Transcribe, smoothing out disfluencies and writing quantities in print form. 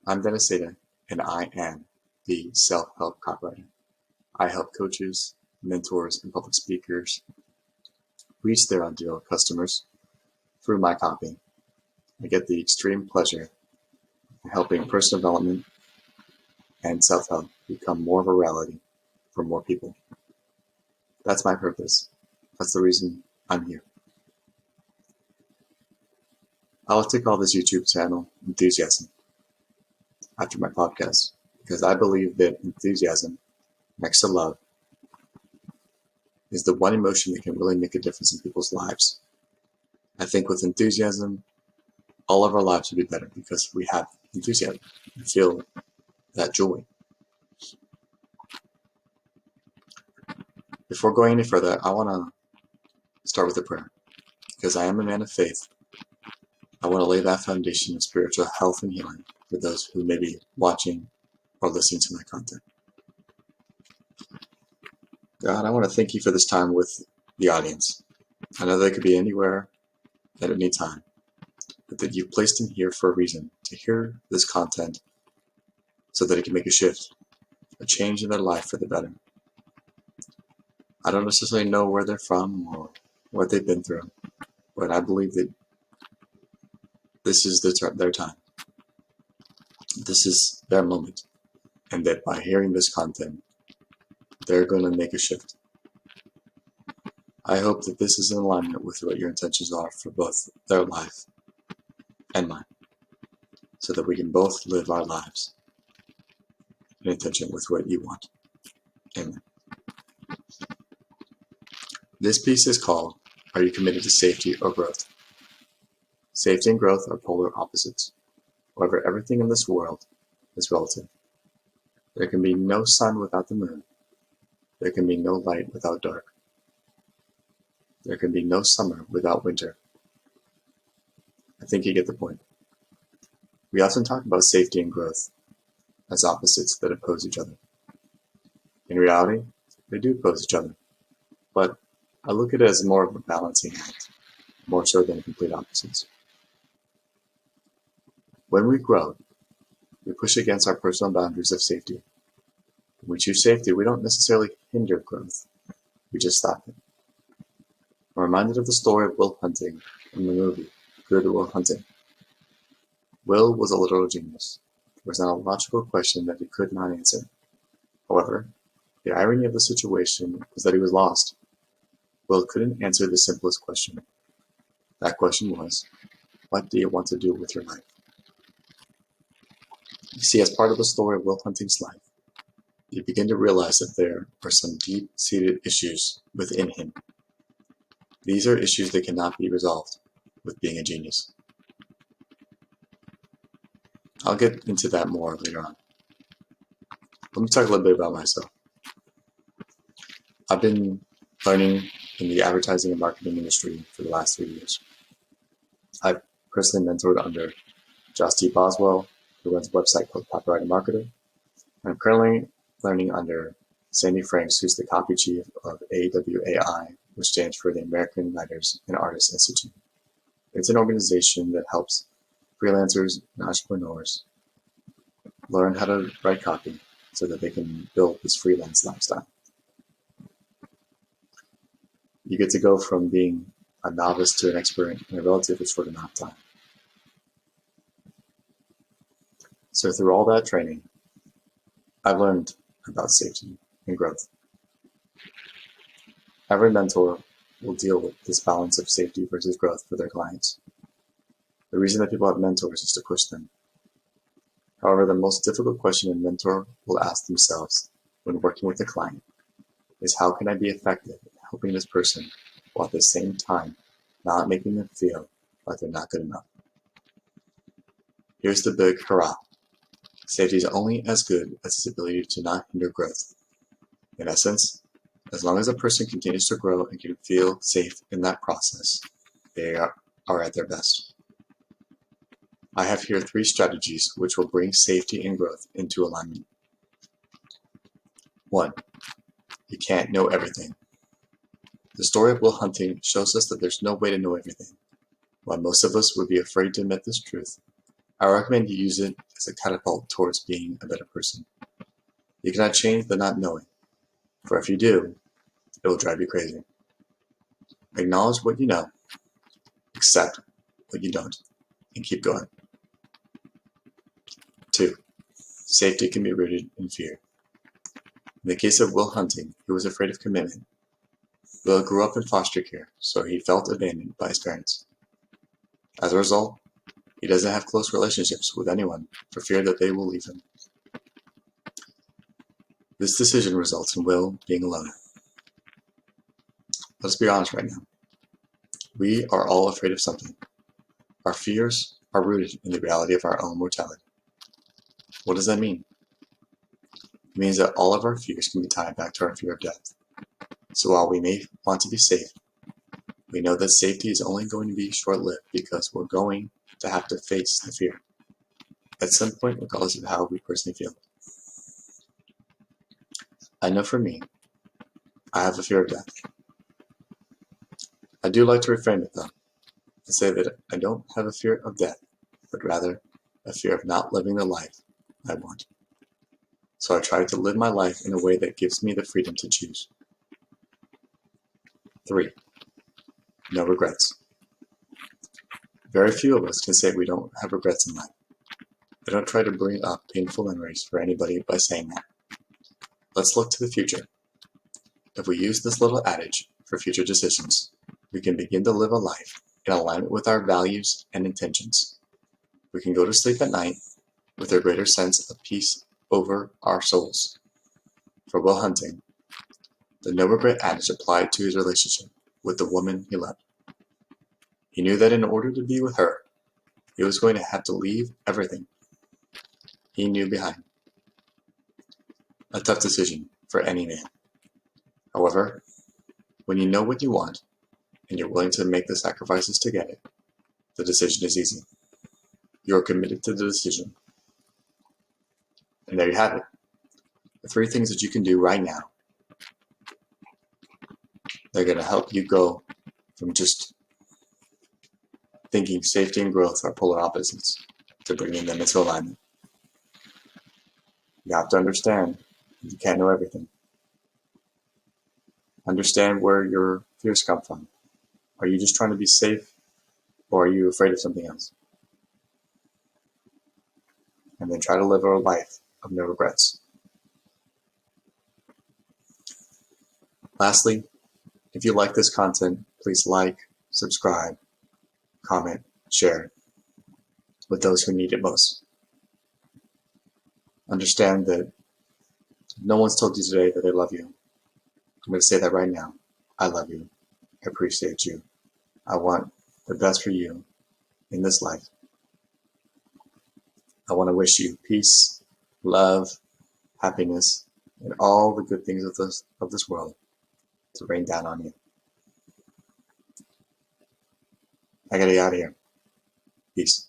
I'm Dennis Seda, and I am the self-help copywriter. I help coaches, mentors, and public speakers reach their ideal customers through my copy. I get the extreme pleasure of helping personal development and self-help become more of a reality for more people. That's my purpose. That's the reason I'm here. I like to call this YouTube channel Enthusiasm after my podcast because I believe that enthusiasm, next to love, is the one emotion that can really make a difference in people's lives. I think with enthusiasm, all of our lives would be better because we have enthusiasm. We feel that joy. Before going any further, I want to start with a prayer. Because I am a man of faith, I want to lay that foundation of spiritual health and healing for those who may be watching or listening to my content. God, I want to thank you for this time with the audience. I know they could be anywhere at any time, but that you've placed them here for a reason, to hear this content so that it can make a shift, a change in their life for the better. I don't necessarily know where they're from or what they've been through, but I believe that this is their time. This is their moment, and that by hearing this content, they're going to make a shift. I hope that this is in alignment with what your intentions are for both their life and mine, so that we can both live our lives in intention with what you want. Amen. This piece is called, Are You Committed to Safety or Growth? Safety and growth are polar opposites. However, everything in this world is relative. There can be no sun without the moon. There can be no light without dark. There can be no summer without winter. I think you get the point. We often talk about safety and growth as opposites that oppose each other. In reality, they do oppose each other, but I look at it as more of a balancing act, more so than complete opposites. When we grow, we push against our personal boundaries of safety. When we choose safety, we don't necessarily hinder growth, we just stop it. I'm reminded of the story of Will Hunting in the movie Good Will Hunting. Will was a literal genius. There was not a logical question that he could not answer. However, the irony of the situation was that he was lost. Will couldn't answer the simplest question. That question was, what do you want to do with your life? You see, as part of the story of Will Hunting's life, you begin to realize that there are some deep-seated issues within him. These are issues that cannot be resolved with being a genius. I'll get into that more later on. Let me talk a little bit about myself. I've been learning in the advertising and marketing industry for the last 3 years. I've personally mentored under Josh T. Boswell, who runs a website called Copywriter Marketer. I'm currently learning under Sandy Franks, who's the copy chief of AWAI, which stands for the American Writers and Artists Institute. It's an organization that helps freelancers and entrepreneurs learn how to write copy so that they can build this freelance lifestyle. You get to go from being a novice to an expert in a relatively short amount of time. So through all that training, I've learned about safety and growth. Every mentor will deal with this balance of safety versus growth for their clients. The reason that people have mentors is to push them. However, the most difficult question a mentor will ask themselves when working with a client is, how can I be effective in helping this person while at the same time not making them feel like they're not good enough? Here's the big hurrah. Safety is only as good as its ability to not hinder growth. In essence, as long as a person continues to grow and can feel safe in that process, they are at their best. I have here 3 strategies which will bring safety and growth into alignment. 1. You can't know everything. The story of Will Hunting shows us that there's no way to know everything. While most of us would be afraid to admit this truth, I recommend you use it as a catapult towards being a better person. You cannot change the not knowing, for if you do, it will drive you crazy. Acknowledge what you know, accept what you don't, and keep going. 2. Safety can be rooted in fear. In the case of Will Hunting, he was afraid of commitment. Will grew up in foster care, so he felt abandoned by his parents. As a result, he doesn't have close relationships with anyone for fear that they will leave him. This decision results in Will being alone. Let's be honest right now. We are all afraid of something. Our fears are rooted in the reality of our own mortality. What does that mean? It means that all of our fears can be tied back to our fear of death. So while we may want to be safe, we know that safety is only going to be short-lived because we're going to have to face the fear at some point, regardless of how we personally feel. I know for me, I have a fear of death. I do like to reframe it though, and say that I don't have a fear of death, but rather a fear of not living the life I want. So I try to live my life in a way that gives me the freedom to choose. 3. No regrets. Very few of us can say we don't have regrets in life. I don't try to bring up painful memories for anybody by saying that. Let's look to the future. If we use this little adage for future decisions, we can begin to live a life in alignment with our values and intentions. We can go to sleep at night with a greater sense of peace over our souls. For Will Hunting, the no regret adage applied to his relationship with the woman he loved. He knew that in order to be with her, he was going to have to leave everything he knew behind. A tough decision for any man. However, when you know what you want and you're willing to make the sacrifices to get it, the decision is easy. You're committed to the decision. And there you have it. The 3 things that you can do right now. They're going to help you go from just thinking safety and growth are polar opposites to bringing them into alignment. You have to understand you can't know everything. Understand where your fears come from. Are you just trying to be safe, or are you afraid of something else? And then try to live a life of no regrets. Lastly, if you like this content, please like, subscribe, comment, share with those who need it most. Understand that no one's told you today that they love you. I'm going to say that right now. I love you. I appreciate you. I want the best for you in this life. I want to wish you peace, love, happiness, and all the good things of this world to rain down on you. I gotta get out of here. Peace.